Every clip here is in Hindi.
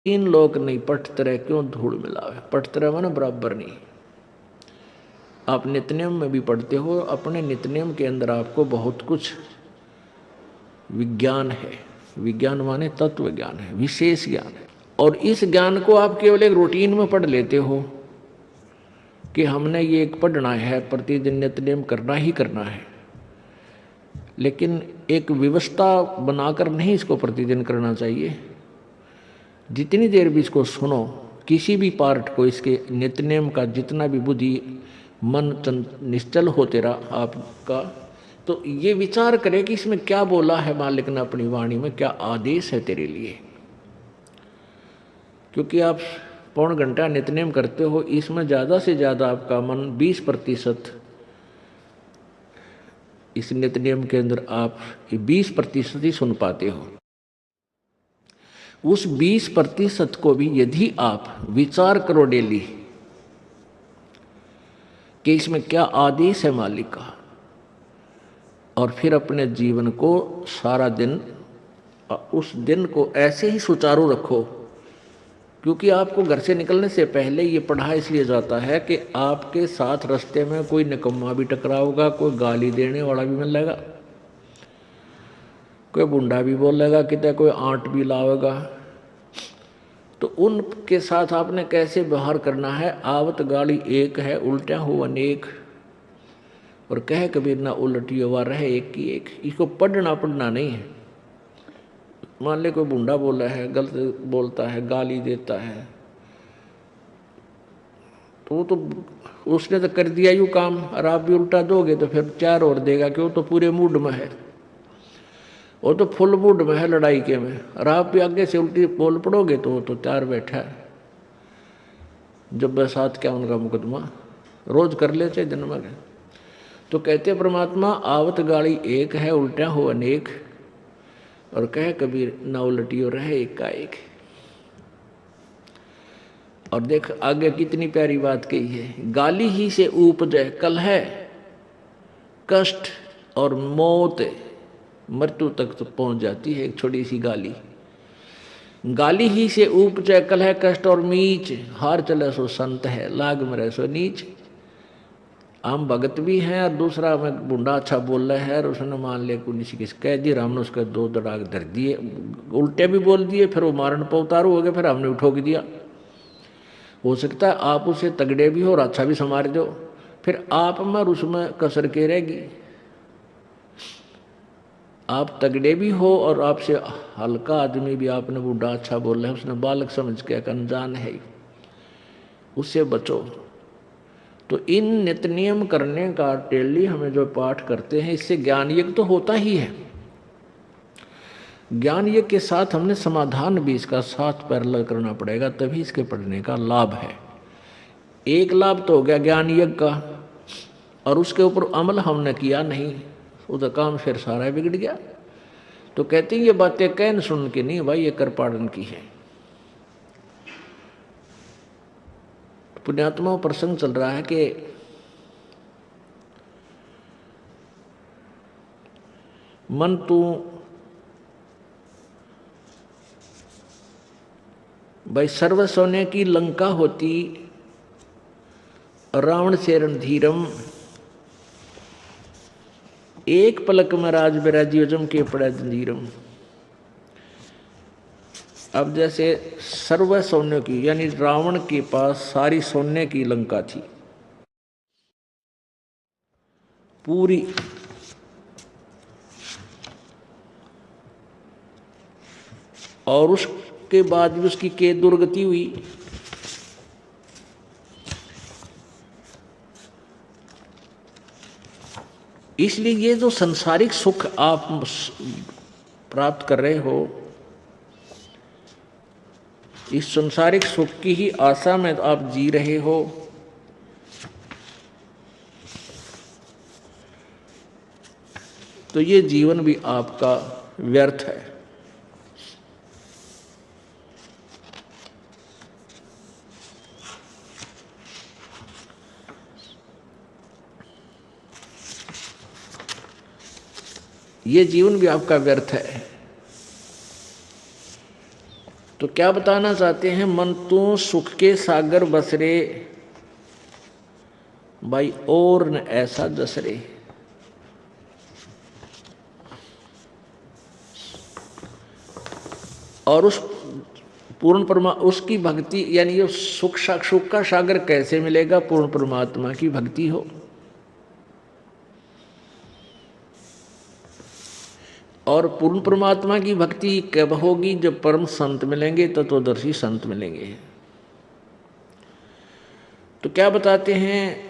तीन लोग नहीं पट तरह क्यों धूल मिलावे। पट तरह माने बराबर नहीं। आप नित्यनेम में भी पढ़ते हो, अपने नित्यनेम के अंदर आपको बहुत कुछ विज्ञान है। विज्ञान माने तत्व ज्ञान है, विशेष ज्ञान है। और इस ज्ञान को आप केवल एक रूटीन में पढ़ लेते हो कि हमने ये एक पढ़ना है, प्रतिदिन नित्यनेम करना ही करना है। लेकिन एक व्यवस्था बनाकर नहीं इसको प्रतिदिन करना चाहिए। जितनी देर भी इसको सुनो, किसी भी पार्ट को, इसके नित्यनेम का जितना भी बुद्धि मन निश्चल होते रहा आपका, तो ये विचार करे कि इसमें क्या बोला है मालिक ने अपनी वाणी में, क्या आदेश है तेरे लिए। क्योंकि आप पौन घंटा नित्यनेम करते हो, इसमें ज़्यादा से ज़्यादा आपका मन 20% इस नित्यनेम के अंदर आप 20% ही सुन पाते हो। उस 20% को भी यदि आप विचार करो डेली कि इसमें क्या आदेश है मालिक का, और फिर अपने जीवन को सारा दिन, उस दिन को ऐसे ही सुचारू रखो। क्योंकि आपको घर से निकलने से पहले ये पढ़ा इसलिए जाता है कि आपके साथ रास्ते में कोई निकम्मा भी टकराओगा, कोई गाली देने वाला भी मिलेगा, कोई बुंडा भी बोलेगा, कितने कोई आंट भी लावेगा। तो उनके साथ आपने कैसे व्यवहार करना है। आवत गाड़ी एक है, उल्टा हो अनेक, और कह कबीर ना उलटी हुआ रहे एक की एक। इसको पढ़ना नहीं है। मान ले कोई बुंडा बोला है, गलत बोलता है, गाली देता है, तो उसने तो कर दिया यूँ काम, और आप भी उल्टा दोगे तो फिर चार और देगा, क्यों तो पूरे मूड में है, वो तो फुल मूड में है लड़ाई के में, और आप भी आगे से उल्टी बोल पड़ोगे तो वो तो चार बैठा है। जब बसात क्या उनका मुकदमा रोज कर लेते दिन में। तो कहते परमात्मा आवत गाड़ी एक है, उल्टा हो अनेक, और कह कबीर ना उलटियो रहे एक का एक। और देख आगे कितनी प्यारी बात कही है। गाली ही से उपजे कलह, कष्ट और मौत, मृत्यु तक तो पहुंच जाती है एक छोटी सी गाली। गाली ही से उपजे कलह, कष्ट और मीच, हार चले सो संत है, लाग मरे सो नीच। हम भगत भी हैं और दूसरा में बुंडा अच्छा बोल रहा है, और उसने मान लिया किसी किस कह दिया, हमने उसके दो दड़ाग धर दिए, उल्टे भी बोल दिए, फिर वो मारन पर उतारू हो गए, फिर हमने उठोक दिया। हो सकता है आप उसे तगड़े भी हो और अच्छा भी संवार दो, फिर आप में और उसमें कसर के रहेगी। आप तगड़े भी हो और आपसे हल्का आदमी भी आपने बूढ़ा अच्छा बोल रहा है, उसने बालक समझ के अनजान है, उससे बचो। तो इन नित्य नियम करने का डेली हमें जो पाठ करते हैं, इससे ज्ञान यज्ञ तो होता ही है। ज्ञान यज्ञ के साथ हमने समाधान भी इसका साथ पैरेलल करना पड़ेगा, तभी इसके पढ़ने का लाभ है। एक लाभ तो हो गया ज्ञान यज्ञ का, और उसके ऊपर अमल हमने किया नहीं, उधर काम फिर सारा बिगड़ गया। तो कहते हैं ये बातें कहन सुन के नहीं भाई, ये कर पाड़न की है। पुण्यात्मा प्रसंग चल रहा है कि मन तू भाई सर्व सोने की लंका होती, रावण से रणधीरम, एक पलक में राज बिराजी जम के पड़ा जंजीरम। अब जैसे सर्व सोने की, यानी रावण के पास सारी सोने की लंका थी पूरी, और उसके बाद भी उसकी के दुर्गति हुई। इसलिए ये जो संसारिक सुख आप प्राप्त कर रहे हो, इस संसारिक सुख की ही आशा में आप जी रहे हो। तो ये जीवन भी आपका व्यर्थ है। ये जीवन भी आपका व्यर्थ है। तो क्या बताना चाहते हैं? मन तो सुख के सागर बसरे, भाई और न ऐसा दसरे। और उस पूर्ण उसकी भक्ति यानी ये सुख का सागर कैसे मिलेगा? पूर्ण परमात्मा की भक्ति हो। और पूर्ण परमात्मा की भक्ति कब होगी? जब परम संत मिलेंगे, तत्वदर्शी संत मिलेंगे। तो क्या बताते हैं?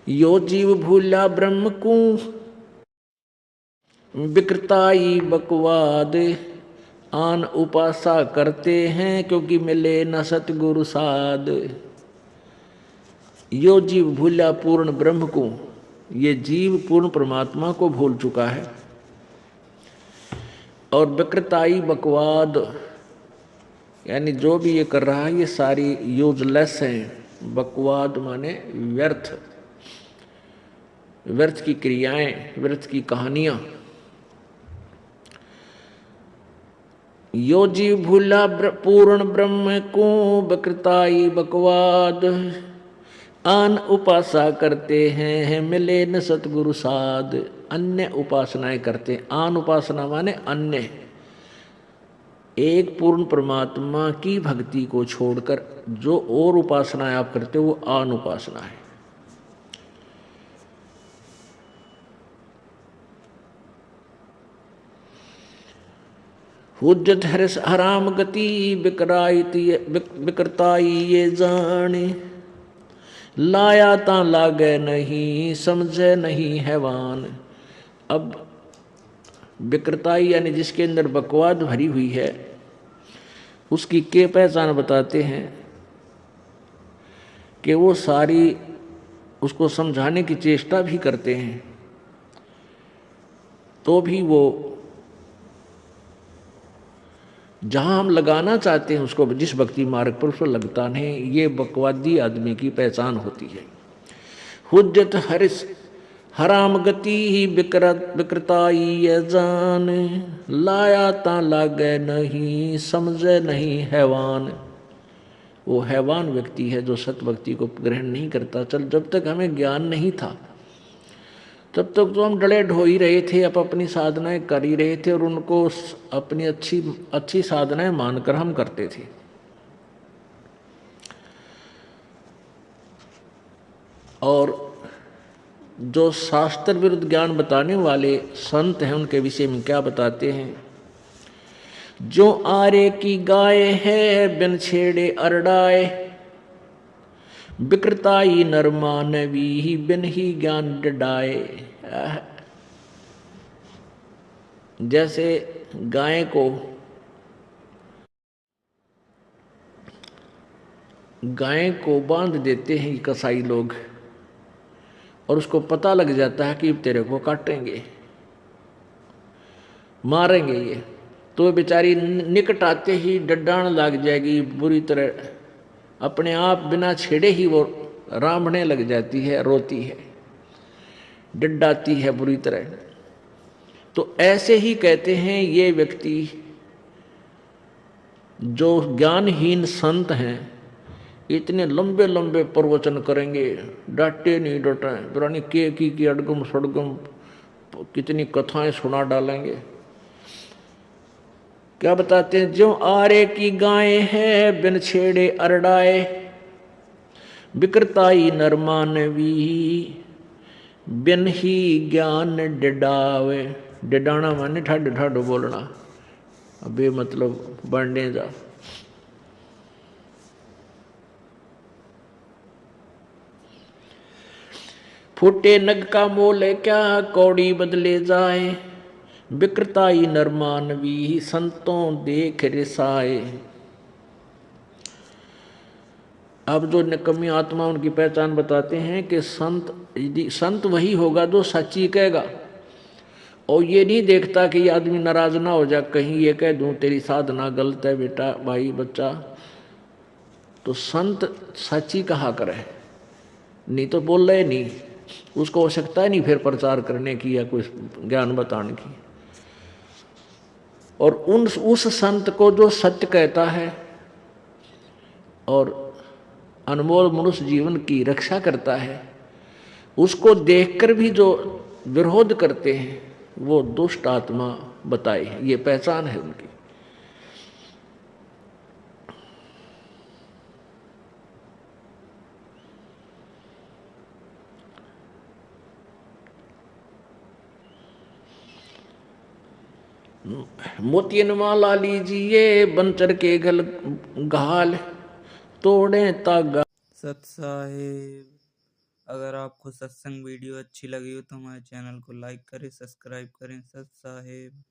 यो जीव भूला ब्रह्म को विकृताई बकवाद, आन उपासा करते हैं क्योंकि मिले न सतगुरु साध। यो जीव भूला पूर्ण ब्रह्म को, ये जीव पूर्ण परमात्मा को भूल चुका है। और विकृताई बकवाद यानी जो भी ये कर रहा है ये सारी यूजलेस हैं। बकवाद माने व्यर्थ, व्यर्थ की क्रियाएं, व्यर्थ की कहानियां। यो जीव भूला पूर्ण ब्रह्म को विकृताई बकवाद, आन उपासा करते हैं मिले न सतगुरु साध। अन्य उपासनाएं करते हैं। आन उपासना माने अन्य, एक पूर्ण परमात्मा की भक्ति को छोड़कर जो और उपासनाएं आप करते हो वो आन उपासना है। हुज्जत हरस हराम गति विकृताई ये जाने, लाया ता लागे नहीं समझे नहीं हैवान। अब विकृताई यानी जिसके अंदर बकवाद भरी हुई है, उसकी के पहचान बताते हैं कि वो सारी उसको समझाने की चेष्टा भी करते हैं तो भी वो जहां हम लगाना चाहते हैं उसको, जिस भक्ति मार्ग पर उसको लगता नहीं, ये बकवादी आदमी की पहचान होती है। हुज्जत हरिस हराम गति ही विकृताई जान, लाया ता लागे नहीं समझे नहीं हैवान। वो हैवान व्यक्ति है जो सत भक्ति को ग्रहण नहीं करता। चल जब तक हमें ज्ञान नहीं था तब तक तो हम डले ढो ही रहे थे, अब अपनी साधनाएं कर ही रहे थे और उनको अपनी अच्छी साधनाएं मानकर हम करते थे। और जो शास्त्र विरुद्ध ज्ञान बताने वाले संत हैं उनके विषय में क्या बताते हैं? जो आरे की गाय है बिन छेड़े अरडाए, विकृताई नर मानवी बिन ही ज्ञान डडाए। जैसे गाय को बांध देते हैं कसाई लोग और उसको पता लग जाता है कि तेरे को काटेंगे, मारेंगे ये, तो बेचारी निकट आते ही डडाण लग जाएगी बुरी तरह, अपने आप बिना छेड़े ही वो रामने लग जाती है, रोती है, डडाती है बुरी तरह। तो ऐसे ही कहते हैं ये व्यक्ति जो ज्ञानहीन संत हैं, इतने लंबे लंबे प्रवचन करेंगे, डांटे नहीं डटे, पुरानी के की अड़गम सड़गम कितनी कथाएं सुना डालेंगे। क्या बताते हैं? जो आरे की गाय है बिन छेड़े अरडाए, विकृताई नर मानवी बिन ही ज्ञान डिडावे। डिडाना माने ठाड ठाड बोलना, अबे मतलब बढ़ने जा। फूटे नग का मोल क्या कौड़ी बदले जाए, विकृताई नर मानवी संतों देख रिसाए। अब जो निकम्मी आत्मा उनकी पहचान बताते हैं कि संत वही होगा जो सच्ची कहेगा और ये नहीं देखता कि ये आदमी नाराज ना हो जाए, कहीं ये कह दूं तेरी साधना गलत है बेटा भाई बच्चा। तो संत सच्ची कहा करे, नहीं तो बोल रहे नहीं, उसको आवश्यकता है नहीं फिर प्रचार करने की या कोई ज्ञान बताने की। और उस संत को जो सत्य कहता है और अनमोल मनुष्य जीवन की रक्षा करता है, उसको देखकर भी जो विरोध करते हैं वो दुष्ट आत्मा बताई है। ये पहचान है उनकी। मोतियन माला लीजिए बंचर के गल घाल, तोड़े तागा। सत साहेब, अगर आपको सत्संग वीडियो अच्छी लगी हो तो हमारे चैनल को लाइक करें, सब्सक्राइब करें। सत साहेब।